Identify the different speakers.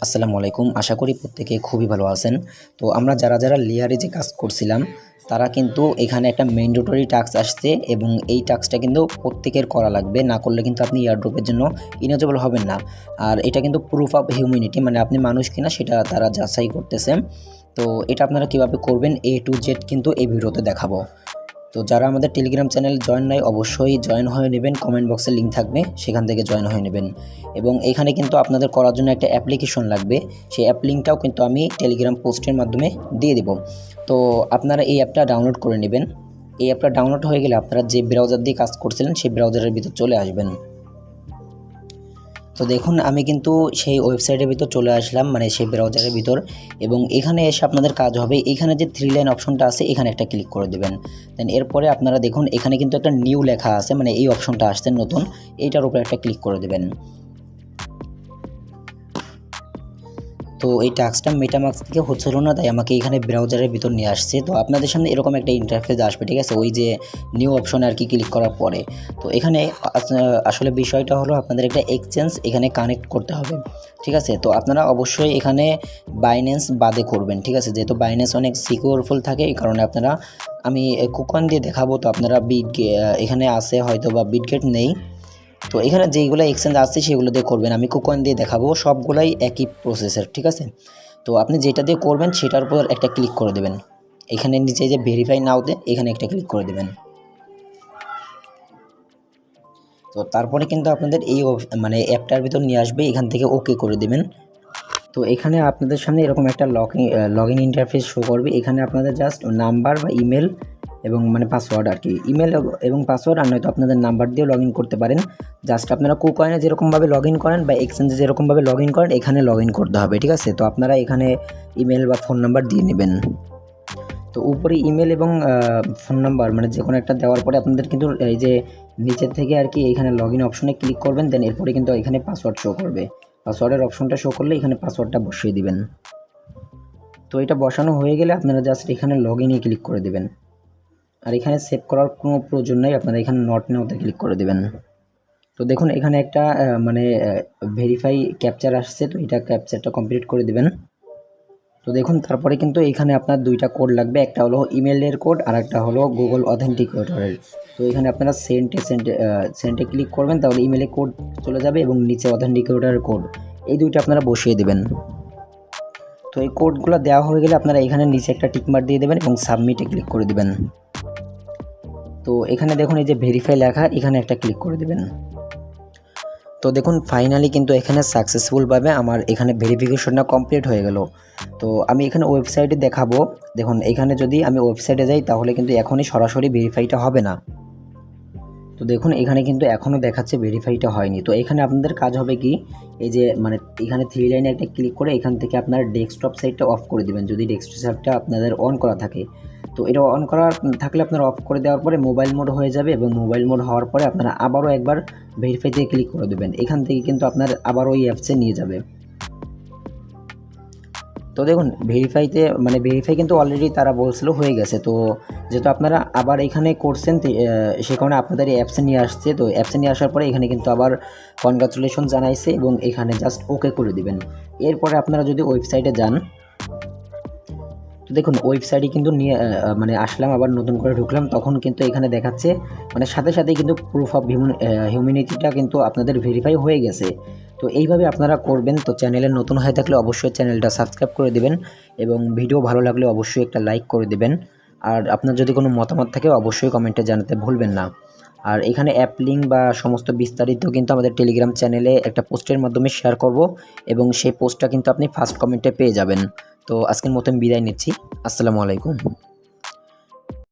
Speaker 1: আসসালামু আলাইকুম। আশা করি প্রত্যেকে খুবই ভালো আছেন। তো আমরা যারা লেয়ারে যে কাজ করছিলাম তারা কিন্তু এখানে একটা ম্যান্ডেটরি টাস্ক আসছে এবং এই টাস্কটা কিন্তু প্রত্যেকের করা লাগবে। না করলে কিন্তু আপনি এয়ারড্রপের জন্য এলিজিবল হবেন না। আর এটা কিন্তু প্রুফ অফ হিউম্যানিটি, মানে আপনি মানুষ কিনা সেটা তারা যাচাই করতেছে। তো এটা আপনারা কিভাবে করবেন A to Z কিন্তু এই ভিডিওতে দেখাবো। তো যারা আমাদের টেলিগ্রাম চ্যানেল জয়েন নাই অবশ্যই জয়েন হয়ে নেবেন, কমেন্ট বক্সে লিঙ্ক থাকবে, সেখান থেকে জয়েন হয়ে নেবেন। এবং এখানে কিন্তু আপনাদের করার জন্য একটা অ্যাপ্লিকেশন লাগবে, সেই অ্যাপ লিঙ্কটাও কিন্তু আমি টেলিগ্রাম পোস্টের মাধ্যমে দিয়ে দেব। তো আপনারা এই অ্যাপটা ডাউনলোড করে নেবেন। এই অ্যাপটা ডাউনলোড হয়ে গেলে আপনারা যে ব্রাউজার দিয়ে কাজ করছিলেন সেই ব্রাউজারের ভিতর চলে আসবেন। তো দেখুন আমি কিন্তু সেই ওয়েবসাইটের ভিতর চলে আসলাম, মানে সেই ব্রাউজারের ভিতর। এবং এখানে এসে আপনাদের কাজ হবে, এখানে যে 3 লাইন অপশনটা আছে এখানে একটা ক্লিক করে দেবেন। দেন এরপরে আপনারা দেখুন এখানে কিন্তু একটা নিউ লেখা আছে, মানে এই অপশনটা আসছে নতুন, এইটার উপরে একটা ক্লিক করে দেবেন। তো এই টাস্কটা মেটামাক্স থেকে হচ্ছিল না, তাই আমাকে এখানে ব্রাউজারের ভিতর নিয়ে আসছে। তো আপনাদের সামনে এরকম একটা ইন্টারফেস আসবে, ঠিক আছে, ওই যে নিউ অপশন আর কি ক্লিক করার পরে। তো এখানে আসলে বিষয়টা হলো আপনাদের একটা এক্সচেঞ্জ এখানে কানেক্ট করতে হবে, ঠিক আছে। তো আপনারা অবশ্যই এখানে বাইন্যান্স বাদে করবেন, ঠিক আছে, যেহেতু বাইন্যান্স অনেক সিকিউরফুল থাকে এই কারণে আপনারা, আমি কুকন দিয়ে দেখাবো। তো আপনারা এখানে আছে হয়তো বা বিটগেট নেই, তো এখানে যেইগুলো এক্সচেঞ্জ আসছে সেগুলো দিয়ে করবেন। আমি কুকন দিয়ে দেখাবো, সবগুলাই একই প্রসেসের, ঠিক আছে। তো আপনি যেটা দিয়ে করবেন সেটার উপর একটা ক্লিক করে দেবেন। এখানে নিচে যে ভেরিফাই নাওতে এখানে একটা ক্লিক করে দেবেন। তো তারপরে কিন্তু আপনাদের এই মানে অ্যাপটার ভিতর নিয়ে আসবে, এখান থেকে ওকে করে দেবেন। তো এখানে আপনাদের সামনে এরকম একটা লগ ইন ইন্টারফেস শো করবে। এখানে আপনাদের জাস্ট নাম্বার বা ইমেল এবং মানে পাসওয়ার্ড আর কি, ইমেল এবং পাসওয়ার্ড, আর নয়তো আপনাদের নাম্বার দিয়েও লগ ইন করতে পারেন। জাস্ট আপনারা কুকয়েনে যেরকমভাবে লগ ইন করেন বা এক্সচেঞ্জে যেরকমভাবে লগ ইন করেন এখানে লগ ইন করতে হবে, ঠিক আছে। তো আপনারা এখানে ইমেল বা ফোন নাম্বার দিয়ে নেবেন। তো উপরে ইমেল এবং ফোন নাম্বার মানে যে কোনো একটা দেওয়ার পরে আপনাদের কিন্তু এই যে নিচের থেকে আর কি এখানে লগ ইন অপশনে ক্লিক করবেন। দেন এরপরে কিন্তু এখানে পাসওয়ার্ড শো করবে, পাসওয়ার্ডের অপশনটা শো করলে এখানে পাসওয়ার্ডটা বসিয়ে দিবেন। তো এটা বসানো হয়ে গেলে আপনারা জাস্ট এখানে লগ ইনে ক্লিক করে দেবেন। আর এখানে সেভ করার কোনো প্রয়োজন নেই, আপনারা এখানে নট নাওতে ক্লিক করে দেবেন। তো দেখুন এখানে একটা মানে ভেরিফাই ক্যাপচার আসছে, তো এটা ক্যাপচারটা কমপ্লিট করে দিবেন। তো দেখুন তারপরে কিন্তু এখানে আপনার দুইটা কোড লাগবে, একটা হলো ইমেলের কোড আর একটা হলো গুগল অথেন্টিকেটরের। তো এখানে আপনারা সেন্টে ক্লিক করবেন, তাহলে ইমেলে কোড চলে যাবে এবং নিচে অথেন্টিকেটরের কোড, এই দুইটা আপনারা বসিয়ে দেবেন। তো এই কোডগুলো দেওয়া হয়ে গেলে আপনারা এখানে নিচে একটা টিকমার্ক দিয়ে দেবেন এবং সাবমিটে ক্লিক করে দেবেন। তো এখানে দেখুন এই যে ভেরিফাই লেখা, এখানে একটা ক্লিক করে দেবেন। তো দেখুন ফাইনালি কিন্তু এখানে সাকসেসফুলভাবে আমার এখানে ভেরিফিকেশনটা কমপ্লিট হয়ে গেল। তো আমি এখানে ওয়েবসাইটে দেখাবো, দেখুন এখানে যদি আমি ওয়েবসাইটে যাই তাহলে কিন্তু এখনই সরাসরি ভেরিফাইটা হবে না। তো দেখুন এখানে কিন্তু এখনও দেখাচ্ছে ভেরিফাইটা হয়নি। তো এখানে আপনাদের কাজ হবে কি, এই যে মানে এখানে 3 লাইনে একটা ক্লিক করে এখান থেকে আপনার ডেস্কটপ সাইটটা অফ করে দিবেন যদি ডেস্কটপটা আপনাদের অন করা থাকে। তো এটা অন করা থাকলে আপনারা অফ করে দেওয়ার পরে মোবাইল মোড হয়ে যাবে এবং মোবাইল মোড হওয়ার পরে আপনারা আবারও একবার ভেরিফাইতে ক্লিক করে দেবেন। এখান থেকে কিন্তু আপনার আবার ওই অ্যাপসে নিয়ে যাবে। তো দেখুন ভেরিফাই কিন্তু অলরেডি তারা বলছিল হয়ে গেছে। তো যেহেতু আপনারা আবার এখানে করছেন সে কারণে আপনাদের এই অ্যাপসে নিয়ে আসছে। তো অ্যাপসে নিয়ে আসার পরে এখানে কিন্তু আবার কনগ্রাচুলেশন জানাইছে এবং এখানে জাস্ট ওকে করে দিবেন। এরপরে আপনারা যদি ওয়েবসাইটে যান, তো দেখুন ওয়েবসাইটে কিন্তু নিয়ে মানে আসলাম, আবার নতুন করে ঢুকলাম, তখন কিন্তু এখানে দেখাচ্ছে মানে সাথে সাথেই কিন্তু প্রুফ অফ হিউম্যানিটিটা কিন্তু আপনাদের ভেরিফাই হয়ে গেছে। তো এইভাবে আপনারা করবেন। তো চ্যানেলে নতুন হয়ে থাকলে অবশ্যই চ্যানেলটা সাবস্ক্রাইব করে দেবেন এবং ভিডিও ভালো লাগলে অবশ্যই একটা লাইক করে দেবেন। আর আপনার যদি কোনো মতামত থাকে অবশ্যই কমেন্টে জানাতে ভুলবেন না। আর এখানে অ্যাপ লিঙ্ক বা সমস্ত বিস্তারিত কিন্তু আমাদের টেলিগ্রাম চ্যানেলে একটা পোস্টের মাধ্যমে শেয়ার করব এবং সেই পোস্টটা কিন্তু আপনি ফার্স্ট কমেন্টে পেয়ে যাবেন। তো আজকের মতন বিদায় নিচ্ছি। আসসালামু আলাইকুম।